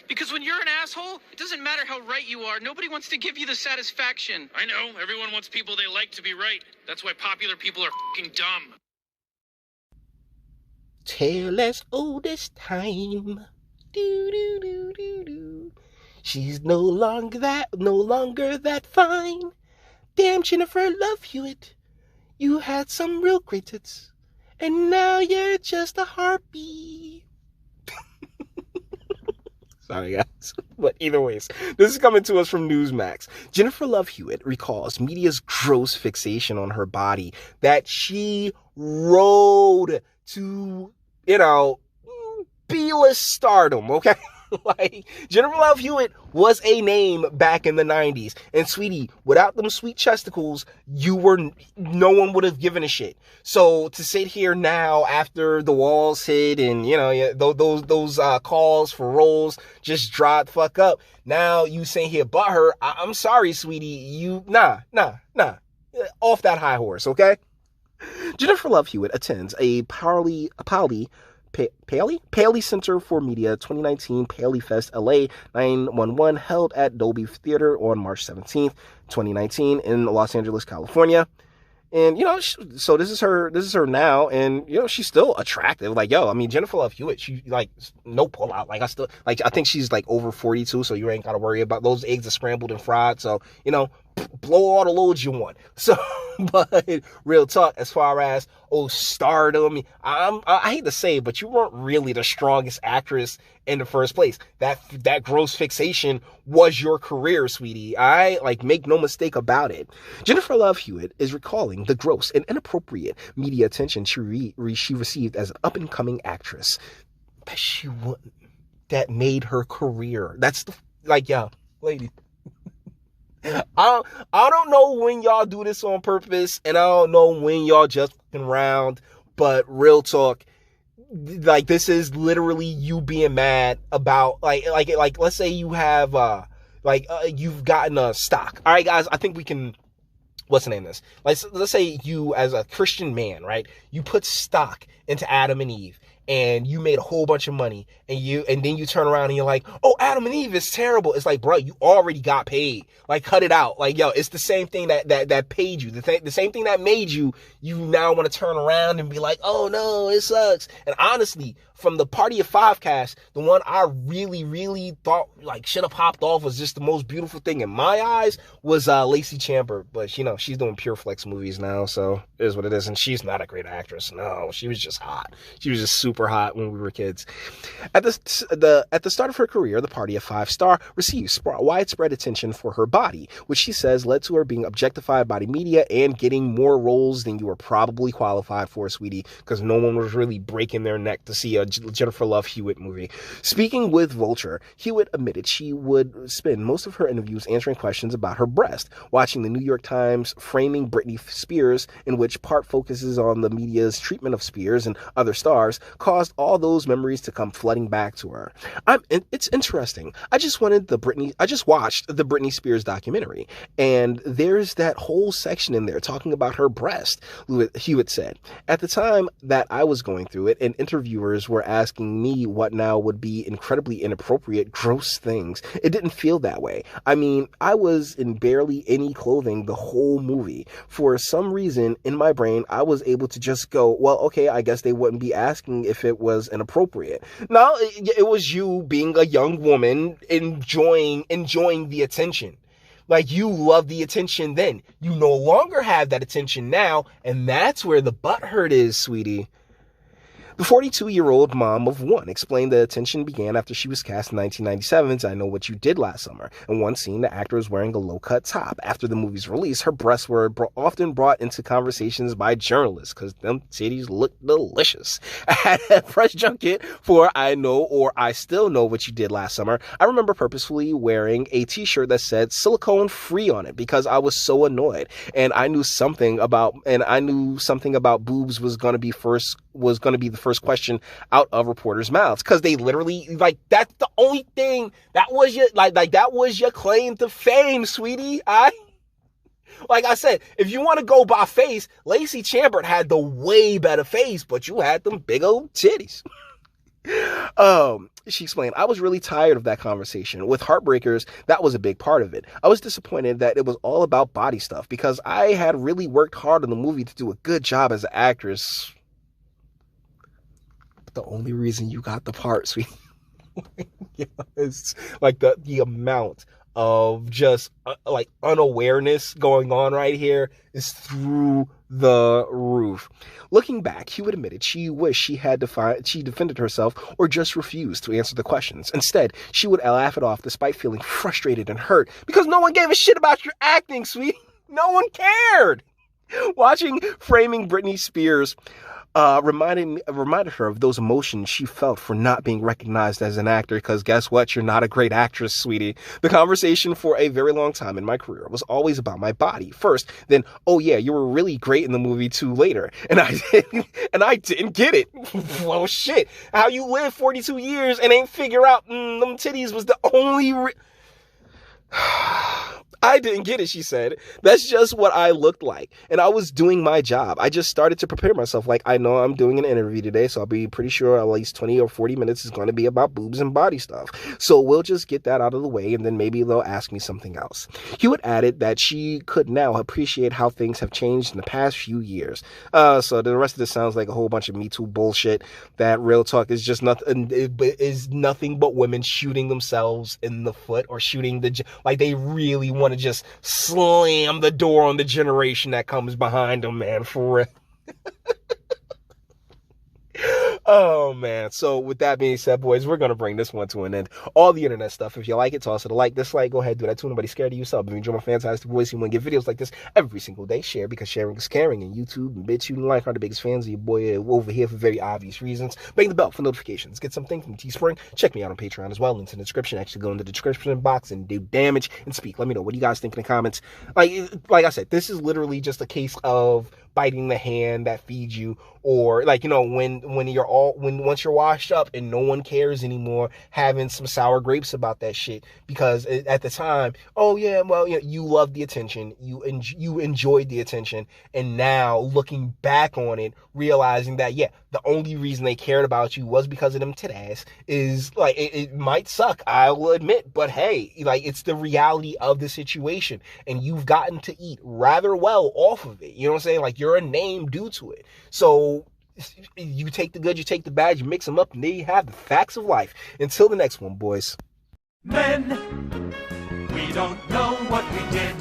Because when you're an asshole, it doesn't matter how right you are. Nobody wants to give you the satisfaction. I know. Everyone wants people they like to be right. That's why popular people are fucking dumb. Tale as old as time. Do do do do do. She's no longer that fine. Damn, Jennifer Love Hewitt. You had some real great tits, and now you're just a harpy. Sorry, guys. But either ways, this is coming to us from Newsmax. Jennifer Love Hewitt recalls media's gross fixation on her body that she rode to, B-list stardom, okay? Like, Jennifer Love Hewitt was a name back in the 90s. And sweetie, without them sweet chesticles, no one would have given a shit. So to sit here now after the walls hit and, those calls for roles just dried the fuck up. Now you saying here, but her, I'm sorry, sweetie. Nah. Off that high horse, okay? Jennifer Love Hewitt attends a Paley Center for Media 2019 Paley Fest LA 911 held at Dolby Theater on March 17th, 2019 in Los Angeles, California. And, so this is her now. And, she's still attractive. Like, Jennifer Love Hewitt, she no pull out. I think she's over 42. So you ain't got to worry about those eggs are scrambled and fried. So, blow all the loads you want. So, but real talk, as far as, stardom, I hate to say it, but you weren't really the strongest actress in the first place. That gross fixation was your career, sweetie. Make no mistake about it. Jennifer Love Hewitt is recalling the gross and inappropriate media attention she received as an up-and-coming actress. That made her career. That's lady. I don't know when y'all do this on purpose, and I don't know when y'all just fucking around, but real talk, this is literally you being mad about, let's say you have, you've gotten a stock. All right, guys, I think we can, what's the name of this? Let's say you, as a Christian man, right, you put stock into Adam and Eve, and you made a whole bunch of money, and then you turn around and you're like, oh, Adam and Eve is terrible. It's like, bro, you already got paid. Cut it out. It's the same thing that paid you. The same thing that made you now want to turn around and be like, oh no, it sucks. And honestly, from the Party of Five cast, the one I really, really thought should have popped off was just the most beautiful thing in my eyes was Lacey Chabert. But she's doing Pure Flex movies now, so it is what it is. And she's not a great actress. No, she was just hot. She was just super hot when we were kids. At the start of her career, the Party of Five star received widespread attention for her body, which she says led to her being objectified by the media and getting more roles than you were probably qualified for, sweetie, because no one was really breaking their neck to see a Jennifer Love Hewitt movie. Speaking with Vulture, Hewitt admitted she would spend most of her interviews answering questions about her breast, watching the New York Times framing Britney Spears, in which part focuses on the media's treatment of Spears and other stars, caused all those memories to come flooding back to her. It's interesting. I just watched the Britney Spears documentary, and there's that whole section in there talking about her breast, Hewitt said. At the time that I was going through it, and interviewers were asking me what now would be incredibly inappropriate, gross things, it didn't feel that way. I was in barely any clothing the whole movie. For some reason, in my brain, I was able to just go, well, okay, I guess they wouldn't be asking if it was inappropriate. No, it was you being a young woman enjoying the attention. You love the attention then. You no longer have that attention now, and that's where the butthurt is, sweetie. The 42-year-old mom of one explained the attention began after she was cast in 1997's I Know What You Did Last Summer. In one scene, the actor was wearing a low-cut top. After the movie's release, her breasts were often brought into conversations by journalists because them titties look delicious. At a press junket for I Know or I Still Know What You Did Last Summer, I remember purposefully wearing a t-shirt that said silicone free on it because I was so annoyed. And I knew something about boobs was going to be the first question out of reporters' mouths, because they literally, that's the only thing that was your that was your claim to fame, sweetie. Like I said, if you want to go by face, Lacey Chabert had the way better face, but you had them big old titties. She explained, I was really tired of that conversation. With Heartbreakers, that was a big part of it. I was disappointed that it was all about body stuff because I had really worked hard on the movie to do a good job as an actress. But the only reason you got the part, sweet, is like the amount of just like unawareness going on right here is through the roof. Looking back, Hewitt admitted she wished she defended herself or just refused to answer the questions. Instead, she would laugh it off despite feeling frustrated and hurt because no one gave a shit about your acting, sweetie. No one cared. Watching Framing Britney Spears reminded her of those emotions she felt for not being recognized as an actor, because guess what? You're not a great actress, sweetie. The conversation for a very long time in my career was always about my body first, then, oh yeah, you were really great in the movie too later. And I didn't get it. Well, shit. How you live 42 years and ain't figure out them titties was the only I didn't get it, she said. That's just what I looked like. And I was doing my job. I just started to prepare myself. Like, I know I'm doing an interview today, so I'll be pretty sure at least 20 or 40 minutes is going to be about boobs and body stuff. So we'll just get that out of the way, and then maybe they'll ask me something else. Hewitt added that she could now appreciate how things have changed in the past few years. So the rest of this sounds like a whole bunch of Me Too bullshit. That real talk is just nothing but women shooting themselves in the foot or shooting like they really want to just slam the door on the generation that comes behind them, man, for real. Oh, man. So with that being said, boys, we're going to bring this one to an end. All the internet stuff, if you like it, toss it a like, dislike, go ahead, do that too. Nobody's scared of you. Sub. If you enjoy my fantastic voice, you want to get videos like this every single day, share, because sharing is caring. And YouTube and Bitchute and like are the biggest fans of your boy over here for very obvious reasons. Bang the bell for notifications. Get something from Teespring. Check me out on Patreon as well. Links in the description. Actually go in the description box and do damage and speak. Let me know what you guys think in the comments. Like I said, this is literally just a case of biting the hand that feeds you, or like, you know, once you're washed up and no one cares anymore, having some sour grapes about that shit, because at the time, oh yeah, well, you know, you loved the attention, you enjoyed the attention, and now looking back on it, realizing that yeah, the only reason they cared about you was because of them titties is like, it might suck, I will admit, but hey, like, it's the reality of the situation, and you've gotten to eat rather well off of it. You know what I'm saying? Like, you're a name due to it. So you take the good, you take the bad, you mix them up, and there you have the facts of life. Until the next one, boys. Men, we don't know what we did.